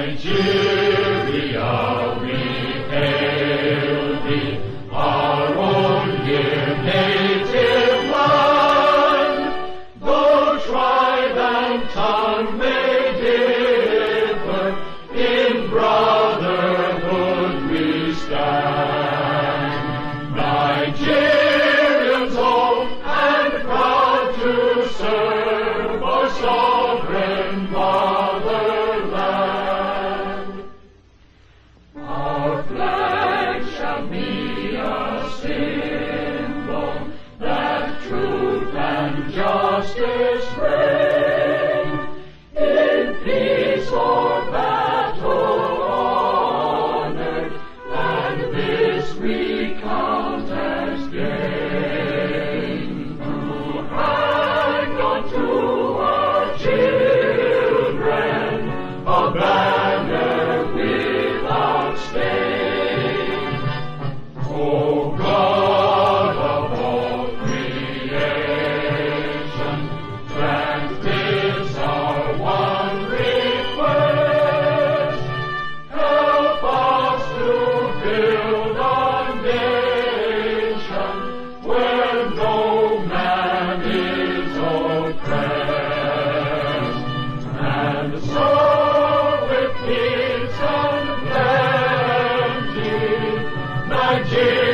Nigeria, we hail thee, our own dear native land. Though tribe and tongue may differ, in brotherhood we stand. Nigerians old and proud to serve our sovereign motherland. Our flag shall be a symbol that truth and justice reign. In peace or battle honored, and this we count as gain. To hang on to our children a banner without stain. O God of all creation, grant this our one request. Help us to build a nation where no man is oppressed, and so with peace and plenty, Nigeria